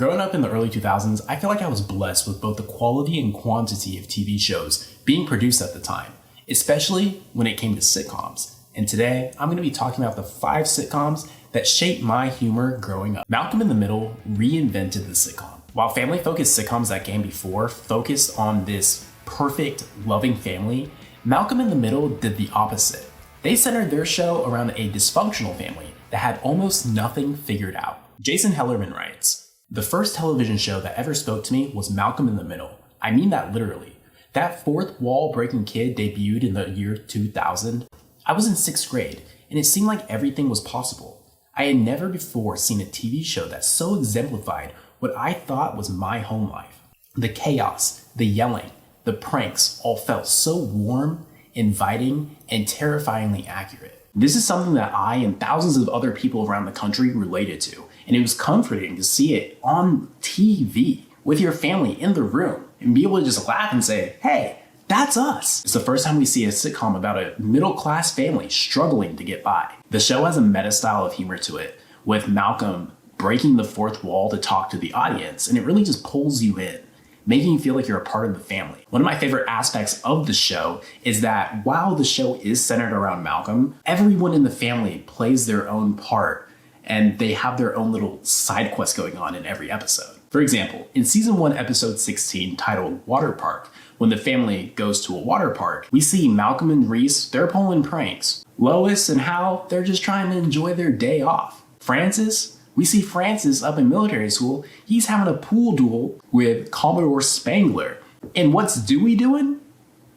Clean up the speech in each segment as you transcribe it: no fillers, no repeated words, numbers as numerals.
Growing up in the early 2000s, I feel like I was blessed with both the quality and quantity of TV shows being produced at the time, especially when it came to sitcoms. And today, I'm going to be talking about the 5 sitcoms that shaped my humor growing up. Malcolm in the Middle reinvented the sitcom. While family-focused sitcoms that came before focused on this perfect, loving family, Malcolm in the Middle did the opposite. They centered their show around a dysfunctional family that had almost nothing figured out. Jason Hellerman writes, "The first television show that ever spoke to me was Malcolm in the Middle. I mean that literally. That fourth wall breaking kid debuted in the year 2000. I was in 6th grade, and it seemed like everything was possible. I had never before seen a TV show that so exemplified what I thought was my home life. The chaos, the yelling, the pranks all felt so warm, inviting, and terrifyingly accurate. This is something that I and thousands of other people around the country related to, and it was comforting to see it on TV with your family in the room and be able to just laugh and say, hey, that's us." It's the first time we see a sitcom about a middle-class family struggling to get by. The show has a meta style of humor to it, with Malcolm breaking the fourth wall to talk to the audience, and it really just pulls you in, making you feel like you're a part of the family. One of my favorite aspects of the show is that while the show is centered around Malcolm, everyone in the family plays their own part, and they have their own little side quest going on in every episode. For example, in season 1, episode 16, titled Water Park, when the family goes to a water park, we see Malcolm and Reese, they're pulling pranks. Lois and Hal, they're just trying to enjoy their day off. Francis, we see Francis up in military school, he's having a pool duel with Commodore Spangler. And what's Dewey doing?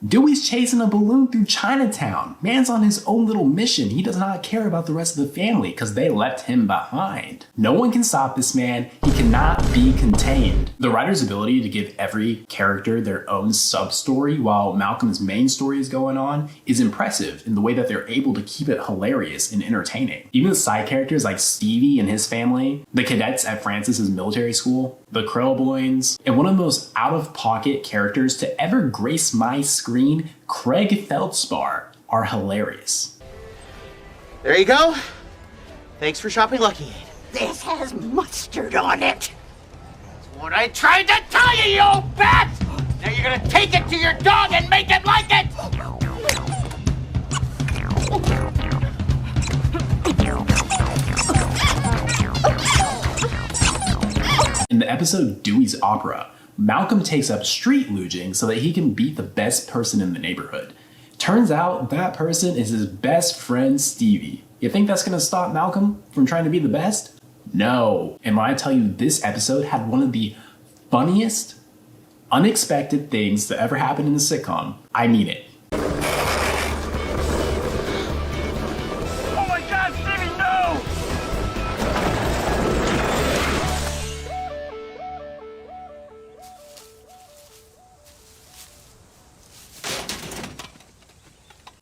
Dewey's chasing a balloon through Chinatown. Man's on his own little mission. He does not care about the rest of the family because they left him behind. No one can stop this man. He cannot be contained. The writer's ability to give every character their own sub-story while Malcolm's main story is going on is impressive in the way that they're able to keep it hilarious and entertaining. Even the side characters like Stevie and his family, the cadets at Francis's military school, the Krellboynes, and one of the most out-of-pocket characters to ever grace my screen, Craig Feldspar, are hilarious. There you go. Thanks for shopping Lucky Aid. This has mustard on it. That's what I tried to tell you, you old bat! Now you're gonna take it to your dog and make it like it! In the episode Dewey's Opera, Malcolm takes up street luging so that he can beat the best person in the neighborhood. Turns out that person is his best friend Stevie. You think that's gonna stop Malcolm from trying to be the best? No. And when I tell you this episode had one of the funniest, unexpected things that ever happened in a sitcom, I mean it. Oh my God, Stevie, no!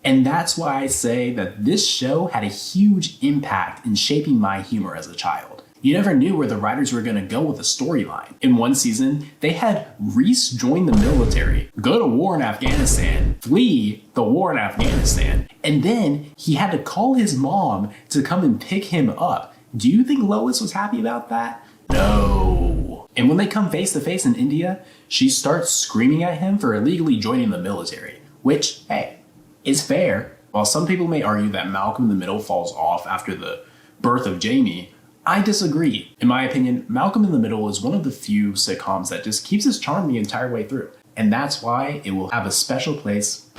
And that's why I say that this show had a huge impact in shaping my humor as a child. You never knew where the writers were going to go with a storyline. In one season, they had Reese join the military, go to war in Afghanistan, flee the war in Afghanistan, and then he had to call his mom to come and pick him up. Do you think Lois was happy about that? No. And when they come face to face in India, she starts screaming at him for illegally joining the military, which, hey, is fair. While some people may argue that Malcolm in the Middle falls off after the birth of Jamie, I disagree. In my opinion, Malcolm in the Middle is one of the few sitcoms that just keeps its charm the entire way through. And that's why it will have a special place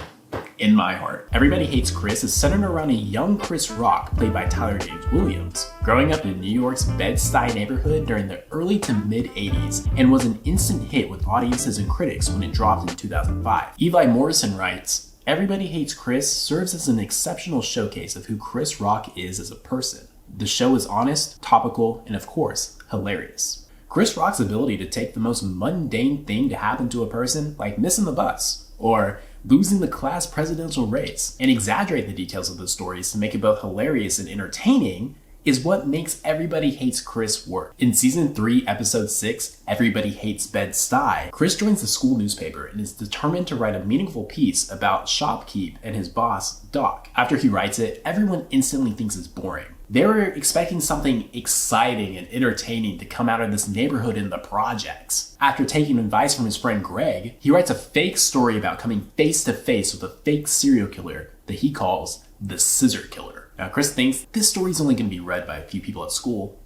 in my heart. Everybody Hates Chris is centered around a young Chris Rock, played by Tyler James Williams, growing up in New York's Bed-Stuy neighborhood during the early to mid-80s, and was an instant hit with audiences and critics when it dropped in 2005. Eli Morrison writes, "Everybody Hates Chris serves as an exceptional showcase of who Chris Rock is as a person. The show is honest, topical, and of course, hilarious. Chris Rock's ability to take the most mundane thing to happen to a person, like missing the bus, or losing the class presidential race, and exaggerate the details of the stories to make it both hilarious and entertaining, is what makes Everybody Hates Chris work. In season 3, episode 6, Everybody Hates Bed-Stuy, Chris joins the school newspaper and is determined to write a meaningful piece about shopkeep and his boss, Doc. After he writes it, everyone instantly thinks it's boring. They were expecting something exciting and entertaining to come out of this neighborhood in the projects. After taking advice from his friend Greg, he writes a fake story about coming face to face with a fake serial killer that he calls the Scissor Killer. Now, Chris thinks this story's only going to be read by a few people at school.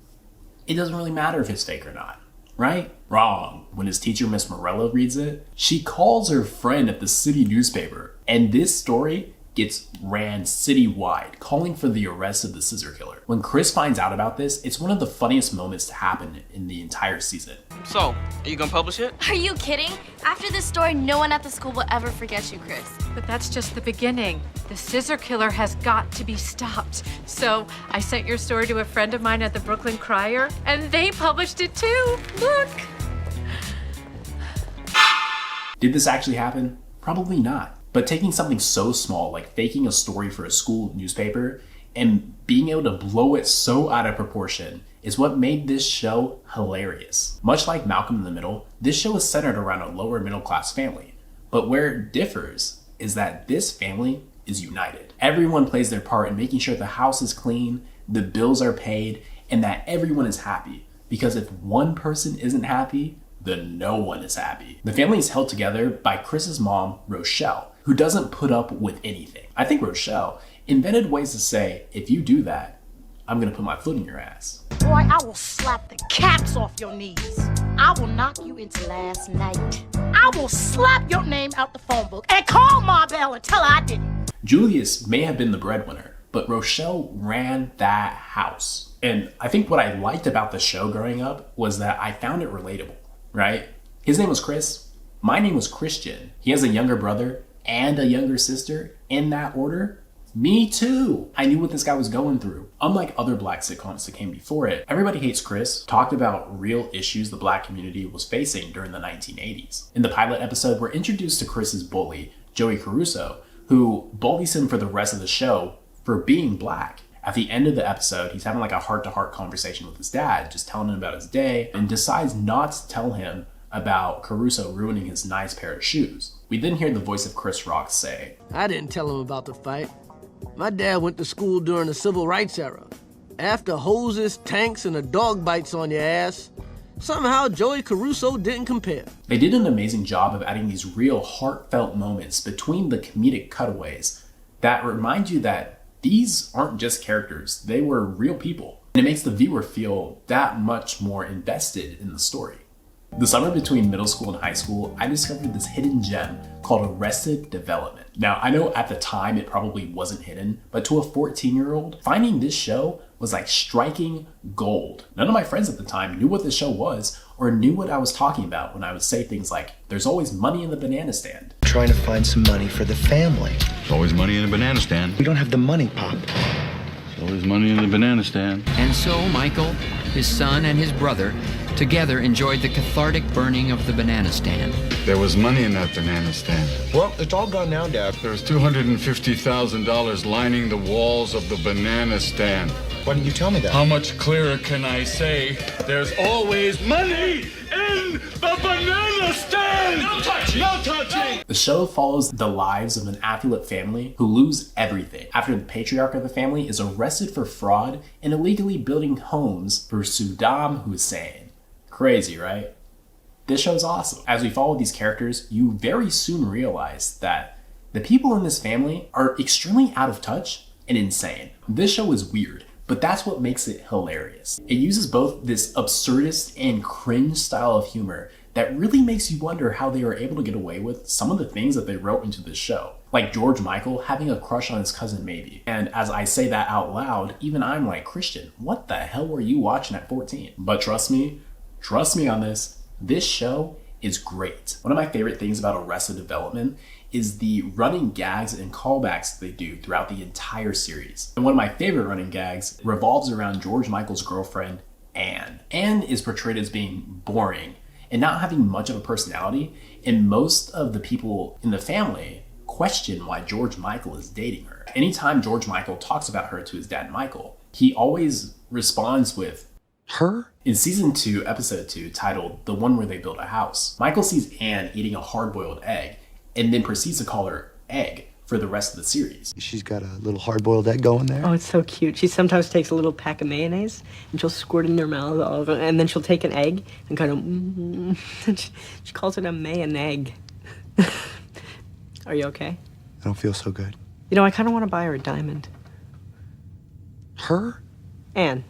It doesn't really matter if it's fake or not, right? Wrong. When his teacher, Miss Morello, reads it, she calls her friend at the city newspaper, and this story gets ran citywide, calling for the arrest of the Scissor Killer. When Chris finds out about this, it's one of the funniest moments to happen in the entire season. So, are you gonna publish it? Are you kidding? After this story, no one at the school will ever forget you, Chris. But that's just the beginning. The Scissor Killer has got to be stopped. So I sent your story to a friend of mine at the Brooklyn Crier, and they published it too. Look. Did this actually happen? Probably not. But taking something so small, like faking a story for a school newspaper, and being able to blow it so out of proportion is what made this show hilarious. Much like Malcolm in the Middle, this show is centered around a lower middle class family. But where it differs is that this family is united. Everyone plays their part in making sure the house is clean, the bills are paid, and that everyone is happy. Because if one person isn't happy, then no one is happy. The family is held together by Chris's mom, Rochelle, who doesn't put up with anything. I think Rochelle invented ways to say, if you do that, I'm gonna put my foot in your ass. Boy, I will slap the caps off your knees. I will knock you into last night. I will slap your name out the phone book and call Ma Bell and tell her I did it. Julius may have been the breadwinner, but Rochelle ran that house. And I think what I liked about the show growing up was that I found it relatable, right? His name was Chris. My name was Christian. He has a younger brother and a younger sister in that order. Me too. I knew what this guy was going through. Unlike other black sitcoms that came before it, Everybody Hates Chris talked about real issues the black community was facing during the 1980s. In the pilot episode, we're introduced to Chris's bully, Joey Caruso, who bullies him for the rest of the show for being black. At the end of the episode, he's having like a heart-to-heart conversation with his dad, just telling him about his day, and decides not to tell him about Caruso ruining his nice pair of shoes. We then hear the voice of Chris Rock say, I didn't tell him about the fight. My dad went to school during the civil rights era. After hoses, tanks, and a dog bites on your ass, somehow Joey Caruso didn't compare. They did an amazing job of adding these real heartfelt moments between the comedic cutaways that remind you that these aren't just characters, they were real people. And it makes the viewer feel that much more invested in the story. The summer between middle school and high school, I discovered this hidden gem called Arrested Development. Now, I know at the time it probably wasn't hidden, but to a 14-year-old, finding this show was like striking gold. None of my friends at the time knew what this show was or knew what I was talking about when I would say things like, there's always money in the banana stand. Trying to find some money for the family. There's always money in a banana stand. We don't have the money, Pop. There's always money in the banana stand. And so Michael, his son, and his brother together enjoyed the cathartic burning of the banana stand. There was money in that banana stand. Well, it's all gone now, Dad. There's $250,000 lining the walls of the banana stand. Why didn't you tell me that? How much clearer can I say? There's always money in the banana stand! No touching! No touching! The show follows the lives of an affluent family who lose everything after the patriarch of the family is arrested for fraud and illegally building homes for Saddam Hussein. Crazy, right? This show's awesome. As we follow these characters, you very soon realize that the people in this family are extremely out of touch and insane. This show is weird, but that's what makes it hilarious. It uses both this absurdist and cringe style of humor that really makes you wonder how they were able to get away with some of the things that they wrote into this show. Like George Michael having a crush on his cousin Maybe. And as I say that out loud, even I'm like, Christian, what the hell were you watching at 14? But trust me on this show is great. One of my favorite things about Arrested Development is the running gags and callbacks they do throughout the entire series. And one of my favorite running gags revolves around George Michael's girlfriend, Anne. Anne is portrayed as being boring and not having much of a personality, and most of the people in the family question why George Michael is dating her. Anytime George Michael talks about her to his dad Michael, he always responds with, her? In season 2, episode 2, titled The One Where They Build a House, Michael sees Anne eating a hard-boiled egg and then proceeds to call her Egg for the rest of the series. She's got a little hard-boiled egg going there. Oh, it's so cute. She sometimes takes a little pack of mayonnaise and she'll squirt it in her mouth, and then she'll take an egg and kind of, she calls it a may-and-egg. Are you okay? I don't feel so good. You know, I kind of want to buy her a diamond. Her? Anne.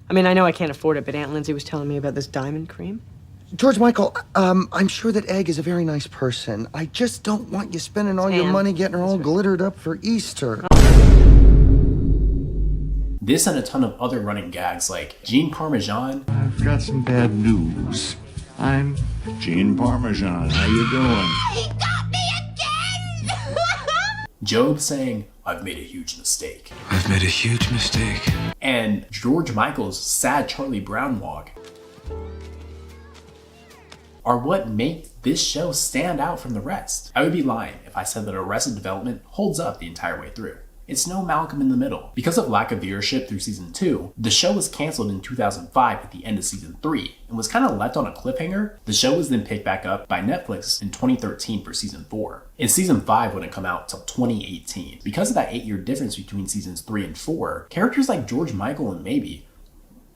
I mean, I know I can't afford it, but Aunt Lindsay was telling me about this diamond cream. George Michael, I'm sure that Egg is a very nice person. I just don't want you spending all your money getting her all glittered up for Easter. This and a ton of other running gags like Gene Parmesan. I've got some bad news. I'm Gene Parmesan. How you doing? He got me again! Job saying, "I've made a huge mistake." I've made a huge mistake. And George Michael's sad Charlie Brown walk are what make this show stand out from the rest. I would be lying if I said that Arrested Development holds up the entire way through. It's no Malcolm in the Middle. Because of lack of viewership through season 2, the show was canceled in 2005 at the end of season 3 and was kind of left on a cliffhanger. The show was then picked back up by Netflix in 2013 for season 4. And season 5 wouldn't come out till 2018. Because of that 8-year difference between seasons 3 and 4, characters like George Michael and Maybe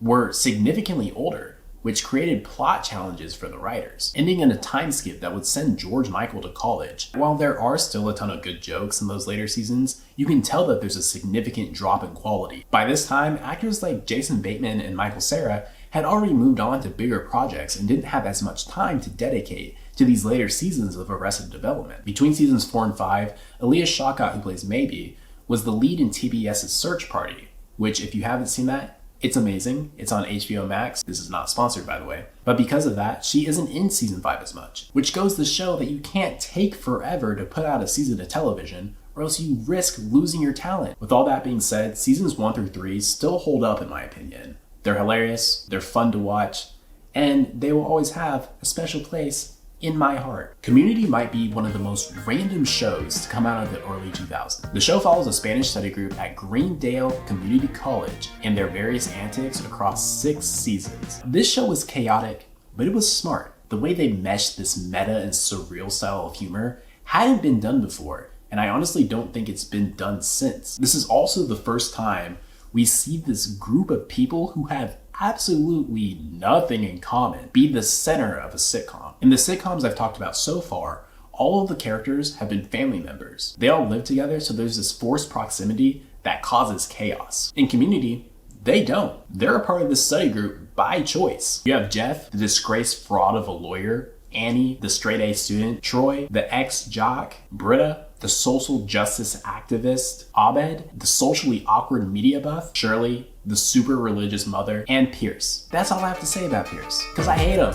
were significantly older, which created plot challenges for the writers, ending in a time skip that would send George Michael to college. While there are still a ton of good jokes in those later seasons, you can tell that there's a significant drop in quality. By this time, actors like Jason Bateman and Michael Cera had already moved on to bigger projects and didn't have as much time to dedicate to these later seasons of Arrested Development. Between seasons 4 and 5, Elias Shawkat, who plays Maybe, was the lead in TBS's Search Party, which, if you haven't seen that, it's amazing. It's on HBO Max. This is not sponsored, by the way. But because of that, she isn't in season 5 as much, which goes to show that you can't take forever to put out a season of television, or else you risk losing your talent. With all that being said, seasons 1 through 3 still hold up in my opinion. They're hilarious, they're fun to watch, and they will always have a special place in my heart. Community might be one of the most random shows to come out of the early 2000s. The show follows a Spanish study group at Greendale Community College and their various antics across 6 seasons. This show was chaotic, but it was smart. The way they meshed this meta and surreal style of humor hadn't been done before, and I honestly don't think it's been done since. This is also the first time we see this group of people who have absolutely nothing in common be the center of a sitcom. In the sitcoms I've talked about so far, all of the characters have been family members. They all live together, so there's this forced proximity that causes chaos. In Community, they don't. They're a part of this study group by choice. You have Jeff, the disgraced fraud of a lawyer, Annie, the straight-A student, Troy, the ex-jock, Britta, the social justice activist, Abed, the socially awkward media buff, Shirley, the super religious mother, and Pierce. That's all I have to say about Pierce, because I hate him.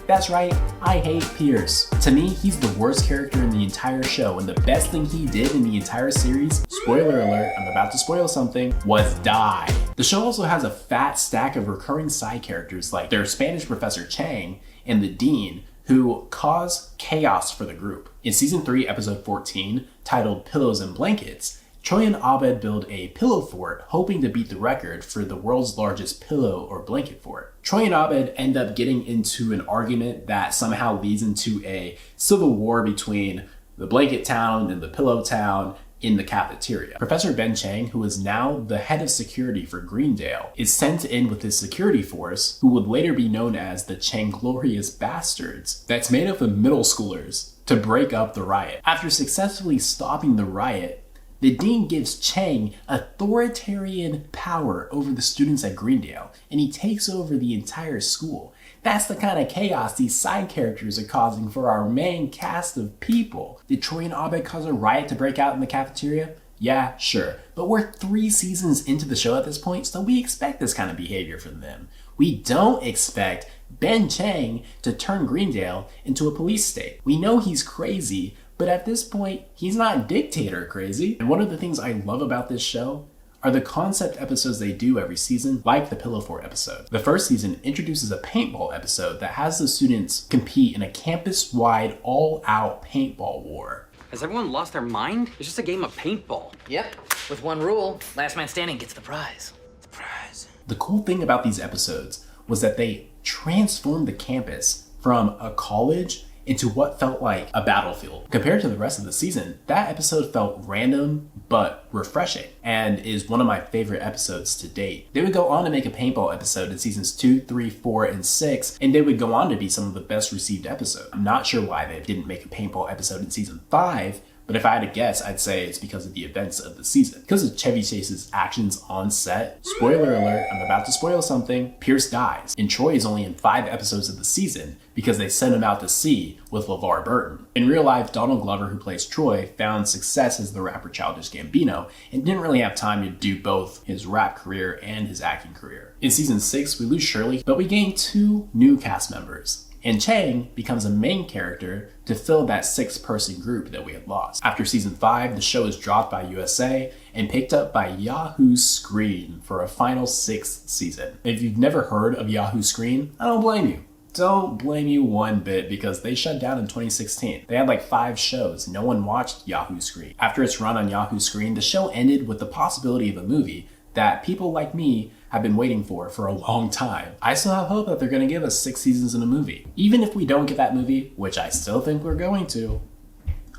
That's right, I hate Pierce. To me, he's the worst character in the entire show, and the best thing he did in the entire series, spoiler alert, I'm about to spoil something, was die. The show also has a fat stack of recurring side characters like their Spanish professor Chang and the dean, who cause chaos for the group. In season 3, episode 14, titled Pillows and Blankets, Troy and Abed build a pillow fort, hoping to beat the record for the world's largest pillow or blanket fort. Troy and Abed end up getting into an argument that somehow leads into a civil war between the blanket town and the pillow town in the cafeteria. Professor Ben Chang, who is now the head of security for Greendale, is sent in with his security force, who would later be known as the Changlorious Bastards, that's made up of middle schoolers, to break up the riot. After successfully stopping the riot, the dean gives Chang authoritarian power over the students at Greendale, and he takes over the entire school. That's the kind of chaos these side characters are causing for our main cast of people. Did Troy and Abed cause a riot to break out in the cafeteria? Yeah, sure. But we're 3 seasons into the show at this point, so we expect this kind of behavior from them. We don't expect Ben Chang to turn Greendale into a police state. We know he's crazy, but at this point, he's not dictator crazy. And one of the things I love about this show are the concept episodes they do every season, like the Pillow Fort episode. The first season introduces a paintball episode that has the students compete in a campus-wide, all-out paintball war. Has everyone lost their mind? It's just a game of paintball. Yep, with one rule, last man standing gets the prize. The cool thing about these episodes was that they transformed the campus from a college into what felt like a battlefield. Compared to the rest of the season, that episode felt random but refreshing, and is one of my favorite episodes to date. They would go on to make a paintball episode in seasons 2, 3, 4, and 6, and they would go on to be some of the best received episodes. I'm not sure why they didn't make a paintball episode in season 5, but if I had to guess, I'd say it's because of the events of the season. Because of Chevy Chase's actions on set, spoiler alert, I'm about to spoil something, Pierce dies. And Troy is only in 5 episodes of the season because they sent him out to sea with LeVar Burton. In real life, Donald Glover, who plays Troy, found success as the rapper Childish Gambino and didn't really have time to do both his rap career and his acting career. In season 6, we lose Shirley, but we gain 2 new cast members. And Chang becomes a main character to fill that 6-person group that we had lost. After season 5, the show is dropped by USA and picked up by Yahoo Screen for a final 6th season. If you've never heard of Yahoo Screen, I don't blame you. Don't blame you one bit, because they shut down in 2016. They had like 5 shows. No one watched Yahoo Screen. After its run on Yahoo Screen, the show ended with the possibility of a movie that people like me have been waiting for a long time. I still have hope that they're going to give us 6 seasons in a movie. Even if we don't get that movie, which I still think we're going to,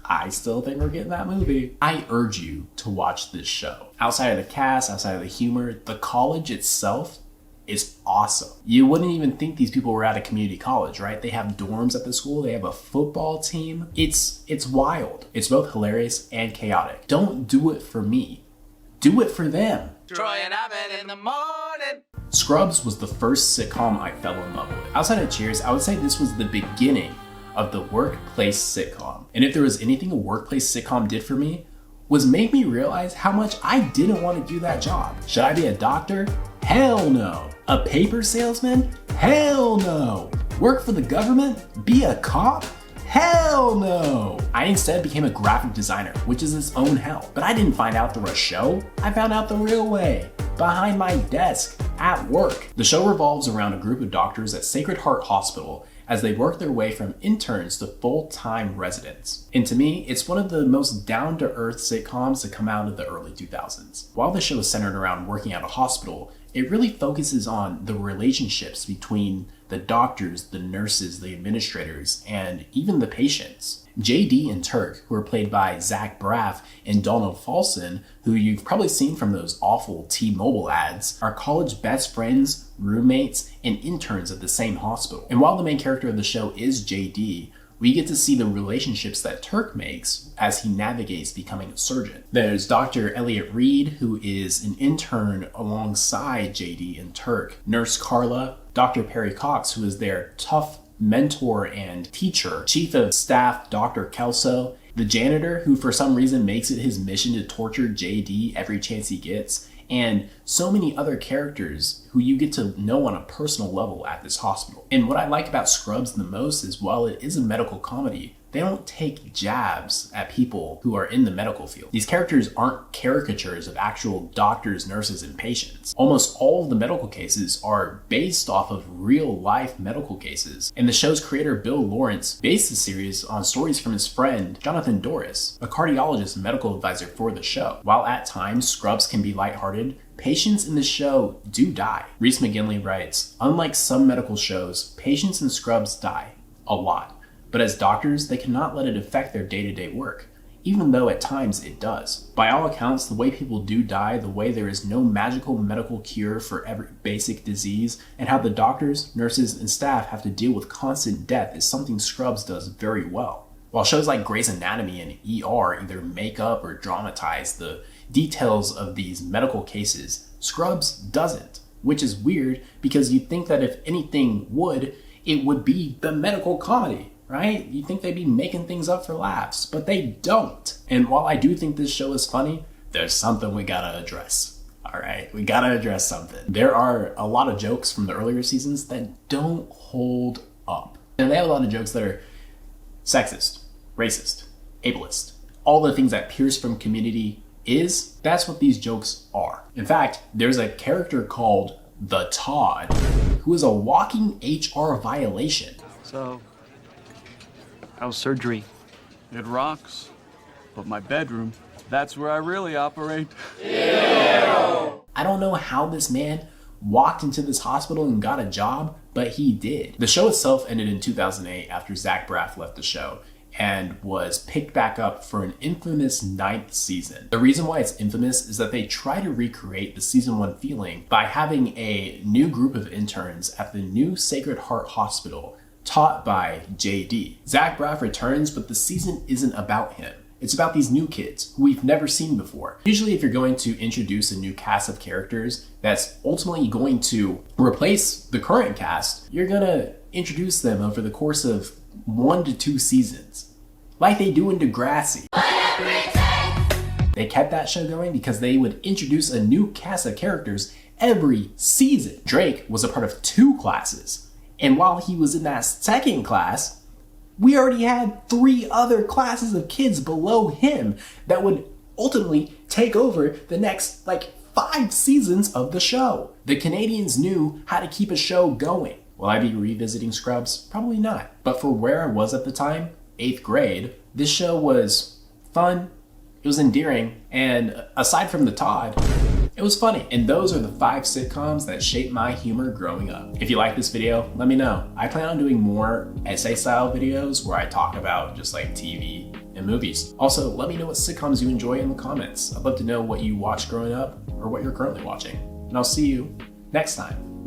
I still think we're getting that movie, I urge you to watch this show. Outside of the cast, outside of the humor, the college itself is awesome. You wouldn't even think these people were at a community college, right? They have dorms at the school, they have a football team. It's wild. It's both hilarious and chaotic. Don't do it for me. Do it for them. Troy and I met in the morning. Scrubs was the first sitcom I fell in love with. Outside of Cheers, I would say this was the beginning of the workplace sitcom. And if there was anything a workplace sitcom did for me, was make me realize how much I didn't want to do that job. Should I be a doctor? Hell no. A paper salesman? Hell no. Work for the government? Be a cop? Hell no! I instead became a graphic designer, which is its own hell. But I didn't find out through a show. I found out the real way, behind my desk, at work. The show revolves around a group of doctors at Sacred Heart Hospital as they work their way from interns to full-time residents. And to me, it's one of the most down-to-earth sitcoms to come out of the early 2000s. While the show is centered around working at a hospital, it really focuses on the relationships between the doctors, the nurses, the administrators, and even the patients. JD and Turk, who are played by Zach Braff and Donald Falson, who you've probably seen from those awful T-Mobile ads, are college best friends, roommates, and interns at the same hospital. And while the main character of the show is JD, we get to see the relationships that Turk makes as he navigates becoming a surgeon. There's Dr. Elliot Reed, who is an intern alongside JD and Turk. Nurse Carla, Dr. Perry Cox, who is their tough mentor and teacher. Chief of Staff, Dr. Kelso. The janitor, who for some reason makes it his mission to torture JD every chance he gets. And so many other characters who you get to know on a personal level at this hospital. And what I like about Scrubs the most is, while it is a medical comedy, they don't take jabs at people who are in the medical field. These characters aren't caricatures of actual doctors, nurses, and patients. Almost all of the medical cases are based off of real life medical cases. And the show's creator, Bill Lawrence, based the series on stories from his friend, Jonathan Doris, a cardiologist and medical advisor for the show. While at times Scrubs can be lighthearted, patients in the show do die. Reese McGinley writes, "Unlike some medical shows, patients in Scrubs die. A lot. But as doctors, they cannot let it affect their day-to-day work, even though at times it does. By all accounts, the way people do die, the way there is no magical medical cure for every basic disease, and how the doctors, nurses, and staff have to deal with constant death is something Scrubs does very well. While shows like Grey's Anatomy and ER either make up or dramatize the details of these medical cases, Scrubs doesn't, which is weird because you'd think that if anything would, it would be the medical comedy. Right? You think they'd be making things up for laughs, but they don't. And while I do think this show is funny, there's something we gotta address. All right, we gotta address something. There are a lot of jokes from the earlier seasons that don't hold up. And they have a lot of jokes that are sexist, racist, ableist. All the things that Pierce from Community is, that's what these jokes are. In fact, there's a character called the Todd, who is a walking HR violation. So, how's surgery? It rocks. But my bedroom, that's where I really operate. I don't know how this man walked into this hospital and got a job, but he did. The show itself ended in 2008 after Zach Braff left the show and was picked back up for an infamous 9th season. The reason why it's infamous is that they try to recreate the season 1 feeling by having a new group of interns at the new Sacred Heart Hospital taught by JD. Zach Braff returns, but the season isn't about him. It's about these new kids who we've never seen before. Usually if you're going to introduce a new cast of characters that's ultimately going to replace the current cast, you're gonna introduce them over the course of 1 to 2 seasons, like they do in Degrassi. They kept that show going because they would introduce a new cast of characters every season. Drake was a part of 2 classes, and while he was in that second class, we already had 3 other classes of kids below him that would ultimately take over the next 5 seasons of the show. The Canadians knew how to keep a show going. Will I be revisiting Scrubs? Probably not. But for where I was at the time, 8th grade, this show was fun, it was endearing, and aside from the Todd, it was funny. And those are the 5 sitcoms that shaped my humor growing up. If you like this video, let me know. I plan on doing more essay style videos where I talk about just TV and movies. Also, let me know what sitcoms you enjoy in the comments. I'd love to know what you watched growing up or what you're currently watching. And I'll see you next time.